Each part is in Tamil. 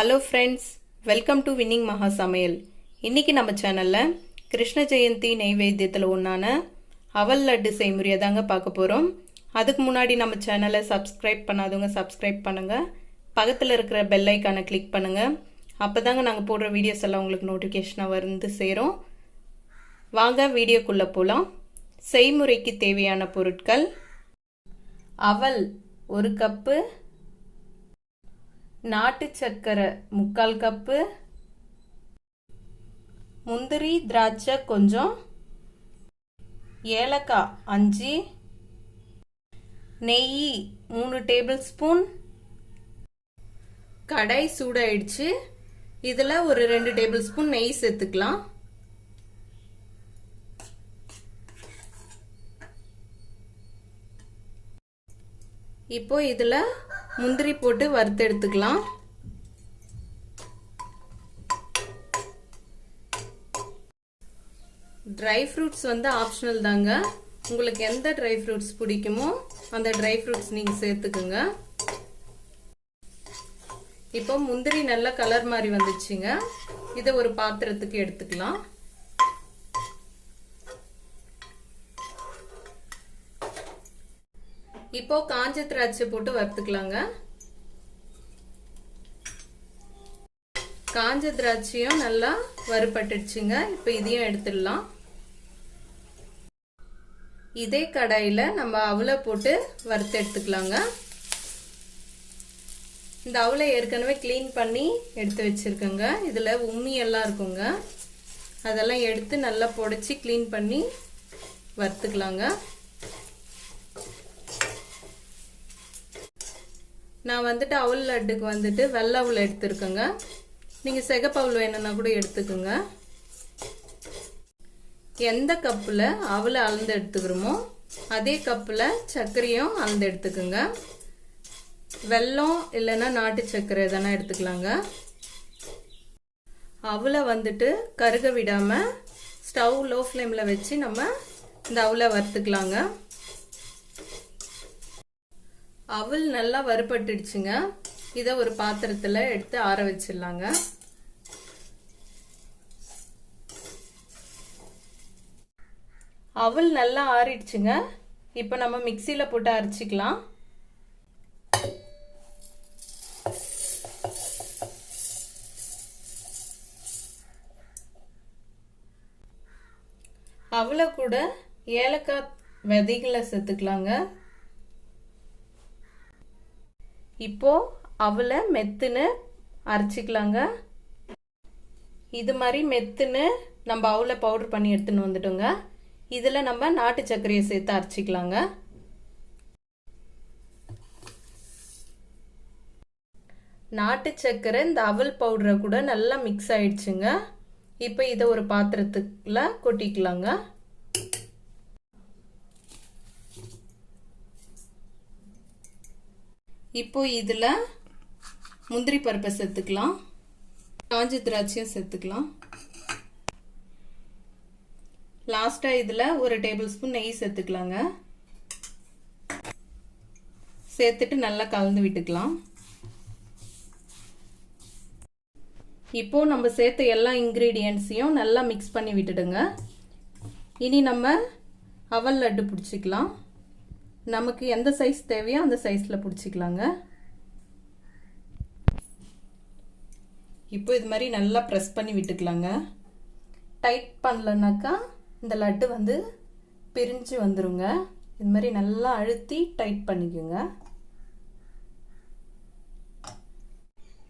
Hello friends, welcome to winning மகா சமையல். இன்றைக்கி நம்ம சேனலில் கிருஷ்ண ஜெயந்தி நைவேத்தியத்தில் ஒன்றான அவல் லட்டு செய்முறையை தாங்க பார்க்க போகிறோம். அதுக்கு முன்னாடி நம்ம சேனலை சப்ஸ்கிரைப் பண்ணாதவங்க சப்ஸ்கிரைப் பண்ணுங்கள். பக்கத்தில் இருக்கிற பெல் ஐக்கானை கிளிக் பண்ணுங்கள். அப்போ தாங்க நாங்கள் போடுற வீடியோஸ் எல்லாம் உங்களுக்கு நோட்டிஃபிகேஷனாக வந்து சேரும். வாங்க வீடியோக்குள்ளே போகலாம். செய்முறைக்கு தேவையான பொருட்கள்: அவல் 1 கப்பு, நாட்டு சர்க்கரை 3/4 கப்பு, முந்திரி திராட்சை கொஞ்சம், ஏலக்காய் 5, நெய் 3 டேபிள் ஸ்பூன். கடாய் சூடாயிடுச்சு. இதில் ஒரு 2 டேபிள் ஸ்பூன் நெய் சேர்த்துக்கலாம். இப்போ இதில் முந்திரி போட்டு வறுத்து எடுத்துக்கலாம். ட்ரை ஃப்ரூட்ஸ் ஆப்ஷனல் தாங்க. உங்களுக்கு எந்த ட்ரை ஃப்ரூட்ஸ் பிடிக்குமோ அந்த ட்ரை ஃப்ரூட்ஸ் நீங்கள் சேர்த்துக்குங்க. இப்போ முந்திரி நல்ல கலர் மாதிரி வந்துச்சுங்க. இதை ஒரு பாத்திரத்துக்கு எடுத்துக்கலாம். இப்போ காஞ்ச திராட்சை போட்டு வறுத்துக்கலாங்க. காஞ்ச திராட்சையும் நல்லா வறுபட்டுடுச்சுங்க. இப்போ இதையும் எடுத்துடலாம். இதே கடாயில நம்ம அவலை போட்டு வறுத்து எடுத்துக்கலாங்க. இந்த அவலை ஏற்கனவே கிளீன் பண்ணி எடுத்து வச்சிருக்கேங்க. இதுல உம்மி எல்லாம் இருக்குங்க. அதெல்லாம் எடுத்து நல்லா புடைச்சி கிளீன் பண்ணி வறுத்துக்கலாங்க. நான் அவல் லட்டுக்கு வெள்ளை அவல் எடுத்துருக்கேங்க. நீங்கள் சிகப்பு அவல் வேணும்னா கூட எடுத்துக்கோங்க. எந்த கப்பில் அவலை அளந்து எடுத்துக்கிறோமோ அதே கப்பில் சர்க்கரையும் அளந்து எடுத்துக்கோங்க. வெல்லம் இல்லைன்னா நாட்டு சர்க்கரை எதனா எடுத்துக்கலாங்க. அவலை கருக விடாமல் ஸ்டவ் லோ ஃப்ளேமில் வச்சு நம்ம இந்த அவலை வறுத்துக்கலாங்க. அவல் நல்லா வறுபட்டுடுச்சுங்க. இதை ஒரு பாத்திரத்தில் எடுத்து ஆற வச்சிடலாங்க. அவல் நல்லா ஆறிடுச்சுங்க. இப்போ நம்ம மிக்சியில் போட்டு அரைச்சிக்கலாம். அவலை கூட ஏலக்காய் விதைகளை சேர்த்துக்கலாங்க. இப்போ அவலை மெத்துன்னு அரைச்சிக்கலாங்க. இது மாதிரி மெத்துன்னு நம்ம அவலை பவுடர் பண்ணி எடுத்துன்னு வந்துட்டோங்க. இதில் நம்ம நாட்டு சர்க்கரையை சேர்த்து அரைச்சிக்கலாங்க. நாட்டு சர்க்கரை இந்த அவல் பவுடரை கூட நல்லா மிக்ஸ் ஆயிடுச்சுங்க. இப்போ இதை ஒரு பாத்திரத்துக்குள்ள கொட்டிக்கலாங்க. இப்போ இதில் முந்திரி பருப்பை சேர்த்துக்கலாம். காஞ்ச திராட்சையும் சேர்த்துக்கலாம். லாஸ்ட்டாக இதில் ஒரு டேபிள் ஸ்பூன் நெய் சேர்த்துக்கலாங்க. சேர்த்துட்டு நல்லா கலந்து விட்டுக்கலாம். இப்போ நம்ம சேர்த்த எல்லா இன்க்ரீடியன்ட்ஸையும் நல்லா மிக்ஸ் பண்ணி விட்டுடுங்க. இனி நம்ம அவல் லட்டு பிடிச்சிக்கலாம். நமக்கு எந்த சைஸ் தேவையோ அந்த சைஸில் பிடிச்சிக்கலாங்க. இப்போ இது மாதிரி நல்லா ப்ரெஸ் பண்ணி விட்டுக்கலாங்க. டைட் பண்ணலனாக்கா இந்த லட்டு பிரிஞ்சு வந்துருங்க. இது மாதிரி நல்லா அழுத்தி டைட் பண்ணிக்கோங்க.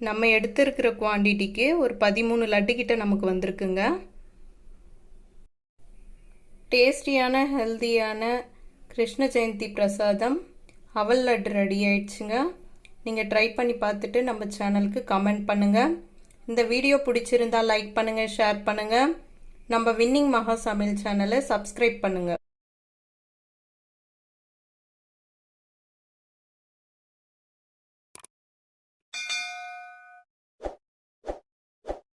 நம்ம எடுத்துருக்கிற குவான்டிட்டிக்கு ஒரு 13 லட்டு கிட்ட நமக்கு வந்திருக்குங்க. டேஸ்டியான ஹெல்தியான கிருஷ்ண ஜெயந்தி பிரசாதம் அவல் லட்டு ரெடி ஆயிடுச்சுங்க. நீங்கள் ட்ரை பண்ணி பார்த்துட்டு நம்ம சேனலுக்கு கமெண்ட் பண்ணுங்கள். இந்த வீடியோ பிடிச்சிருந்தா லைக் பண்ணுங்கள், ஷேர் பண்ணுங்கள். நம்ம வின்னிங் மகா சமையல் சேனலை சப்ஸ்கிரைப் பண்ணுங்கள்.